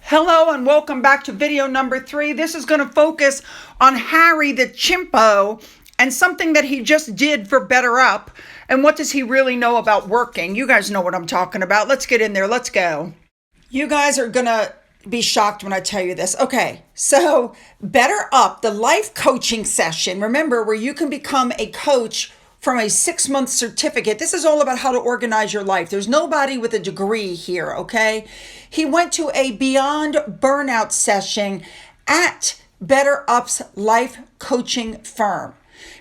Hello and welcome back to video number 3. This is going to focus on Harry the Chimpo and something that he just did for Better Up. And what does he really know about working? You guys know what I'm talking about. Let's get in there. Let's go. You guys are going to be shocked when I tell you this. Okay, so Better Up, the life coaching session, remember, where you can become a coach from a 6-month certificate. This is all about how to organize your life. There's nobody with a degree here, okay? He went to a Beyond Burnout session at Better Up's life coaching firm.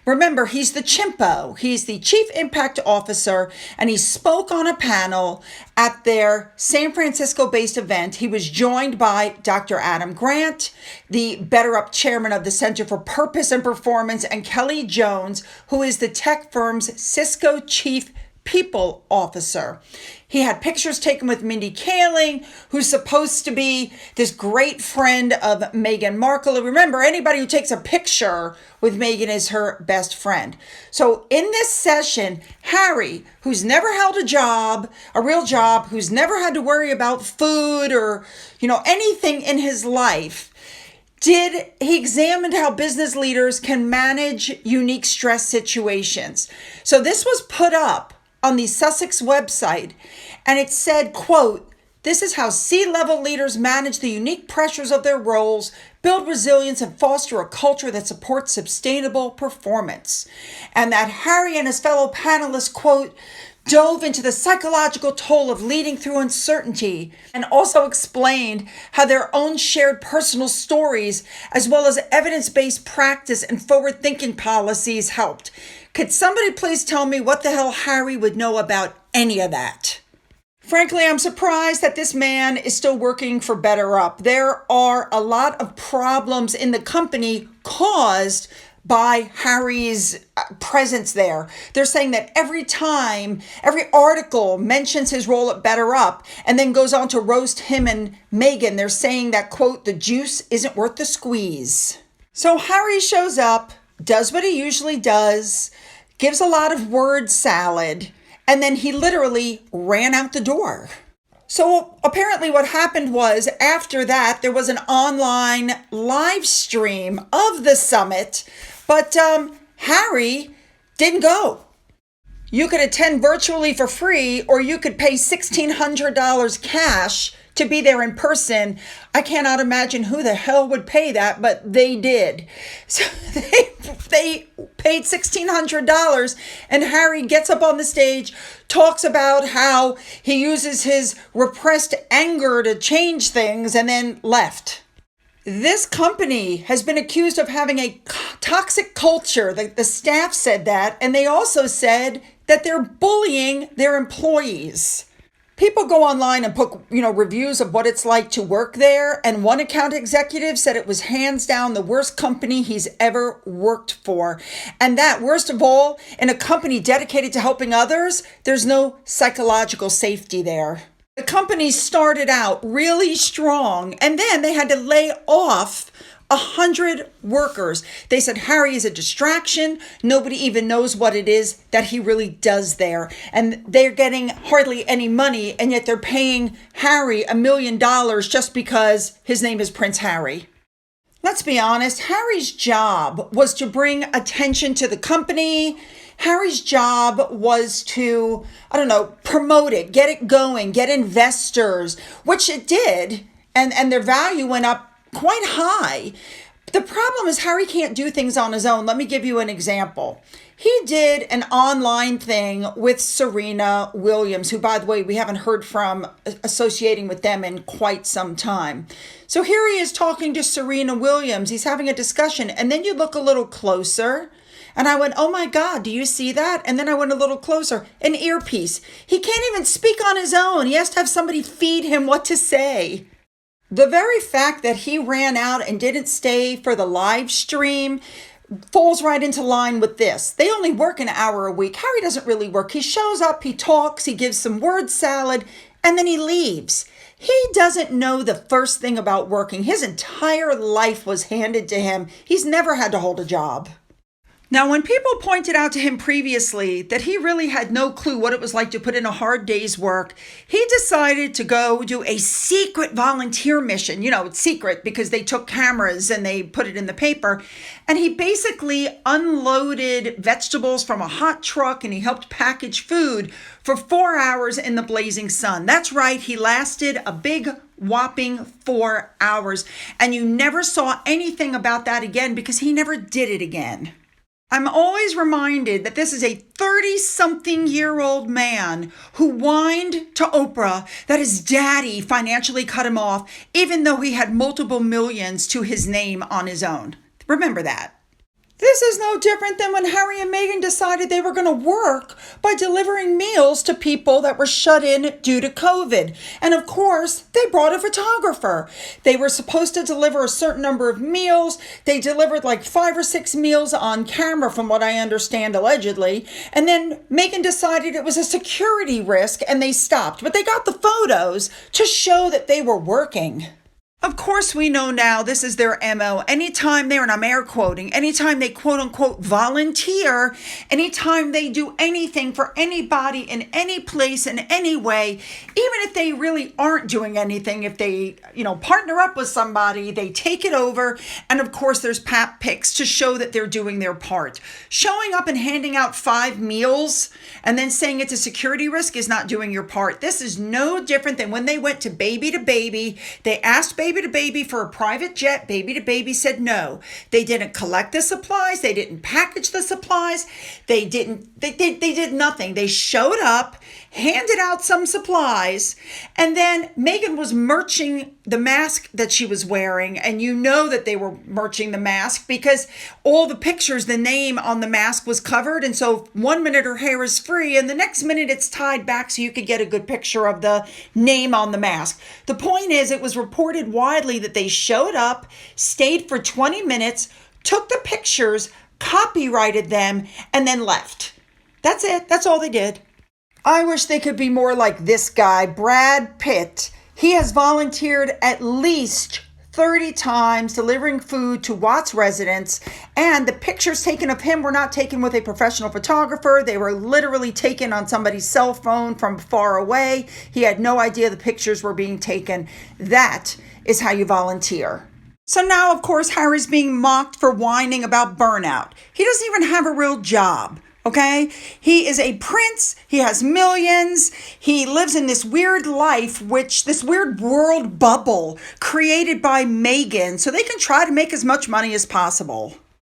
Remember, he's the Chimpo. He's the Chief Impact Officer, and he spoke on a panel at their San Francisco-based event. He was joined by Dr. Adam Grant, the Better Up chairman of the Center for Purpose and Performance, and Kelly Jones, who is the tech firm's Cisco Chief People Officer. He had pictures taken with Mindy Kaling, who's supposed to be this great friend of Meghan Markle. Remember, anybody who takes a picture with Meghan is her best friend. So in this session, Harry, who's never held a job, a real job, who's never had to worry about food or, anything in his life, he examined how business leaders can manage unique stress situations. So this was put up on the Sussex website, and it said, quote, "This is how C-level leaders manage the unique pressures of their roles, build resilience, and foster a culture that supports sustainable performance." And that Harry and his fellow panelists, quote, dove into the psychological toll of leading through uncertainty and also explained how their own shared personal stories, as well as evidence-based practice and forward-thinking policies, helped. Could somebody please tell me what the hell Harry would know about any of that? Frankly, I'm surprised that this man is still working for Better Up. There are a lot of problems in the company caused by Harry's presence there. They're saying that every article mentions his role at Better Up and then goes on to roast him and Meghan, they're saying that, quote, "the juice isn't worth the squeeze." So Harry shows up, does what he usually does, gives a lot of word salad, and then he literally ran out the door. So apparently what happened was, after that, there was an online live stream of the summit, but Harry didn't go. You could attend virtually for free, or you could pay $1,600 cash to be there in person. I cannot imagine who the hell would pay that, but they did. So they paid $1,600, and Harry gets up on the stage, talks about how he uses his repressed anger to change things, and then left. This company has been accused of having a toxic culture. The staff said that, and they also said that they're bullying their employees. People go online and put, reviews of what it's like to work there. And one account executive said it was hands down the worst company he's ever worked for. And that, worst of all, in a company dedicated to helping others, there's no psychological safety there. The company started out really strong, and then they had to lay off 100 workers. They said Harry is a distraction. Nobody even knows what it is that he really does there. And they're getting hardly any money, and yet they're paying Harry $1 million just because his name is Prince Harry. Let's be honest, Harry's job was to bring attention to the company. Harry's job was to, promote it, get it going, get investors, which it did, and their value went up quite high. The problem is Harry can't do things on his own. Let me give you an example. He did an online thing with Serena Williams, who, by the way, we haven't heard from associating with them in quite some time. So here he is talking to Serena Williams. He's having a discussion, and then you look a little closer, and I went, oh my God, do you see that? And then I went a little closer, an earpiece. He can't even speak on his own. He has to have somebody feed him what to say. The very fact that he ran out and didn't stay for the live stream falls right into line with this. They only work an hour a week. Harry doesn't really work. He shows up, he talks, he gives some word salad, and then he leaves. He doesn't know the first thing about working. His entire life was handed to him. He's never had to hold a job. Now, when people pointed out to him previously that he really had no clue what it was like to put in a hard day's work, he decided to go do a secret volunteer mission. You know, it's secret because they took cameras and they put it in the paper. And he basically unloaded vegetables from a hot truck and he helped package food for 4 hours in the blazing sun. That's right, he lasted a big whopping 4 hours. And you never saw anything about that again because he never did it again. I'm always reminded that this is a 30-something-year-old man who whined to Oprah that his daddy financially cut him off, even though he had multiple millions to his name on his own. Remember that. This is no different than when Harry and Meghan decided they were going to work by delivering meals to people that were shut in due to COVID. And of course, they brought a photographer. They were supposed to deliver a certain number of meals. They delivered like 5 or 6 meals on camera, from what I understand, allegedly. And then Meghan decided it was a security risk and they stopped. But they got the photos to show that they were working. Of course, we know now this is their MO. Anytime they're, and I'm air quoting, anytime they quote unquote volunteer, anytime they do anything for anybody in any place in any way, even if they really aren't doing anything, if they, partner up with somebody, they take it over. And of course, there's pap pics to show that they're doing their part. Showing up and handing out 5 meals and then saying it's a security risk is not doing your part. This is no different than when they went to Baby to Baby. They asked Baby to Baby for a private jet. Baby to Baby said no. They didn't collect the supplies. They didn't package the supplies. They did nothing. They showed up, handed out some supplies, and then Meghan was merching the mask that she was wearing. And you know that they were merching the mask because all the pictures, the name on the mask was covered. And so 1 minute her hair is free and the next minute it's tied back so you could get a good picture of the name on the mask. The point is, it was reported widely that they showed up, stayed for 20 minutes, took the pictures, copyrighted them, and then left. That's it. That's all they did. I wish they could be more like this guy, Brad Pitt. He has volunteered at least 30 times delivering food to Watts residents, and the pictures taken of him were not taken with a professional photographer. They were literally taken on somebody's cell phone from far away. He had no idea the pictures were being taken. That is how you volunteer. So now, of course, Harry's being mocked for whining about burnout. He doesn't even have a real job. Okay, he is a prince. He has millions. He lives in this weird life, this weird world bubble created by Meghan, so they can try to make as much money as possible.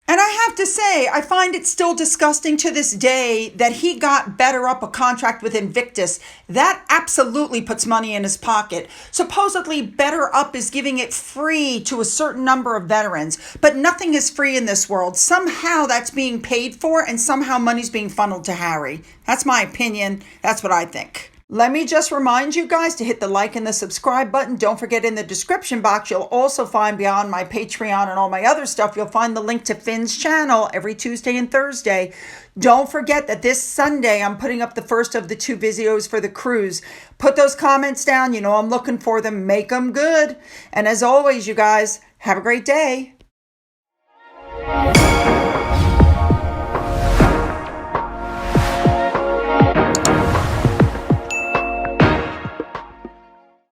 And I have to say, I find it still disgusting to this day that he got BetterUp a contract with Invictus. That absolutely puts money in his pocket. Supposedly, BetterUp is giving it free to a certain number of veterans, but nothing is free in this world. Somehow that's being paid for and somehow money's being funneled to Harry. That's my opinion. That's what I think. Let me just remind you guys to hit the like and the subscribe button. Don't forget, in the description box, you'll also find, beyond my Patreon and all my other stuff, you'll find the link to Finn's channel every Tuesday and Thursday. Don't forget that this Sunday, I'm putting up the first of the 2 videos for the cruise. Put those comments down. You know I'm looking for them. Make them good. And as always, you guys, have a great day.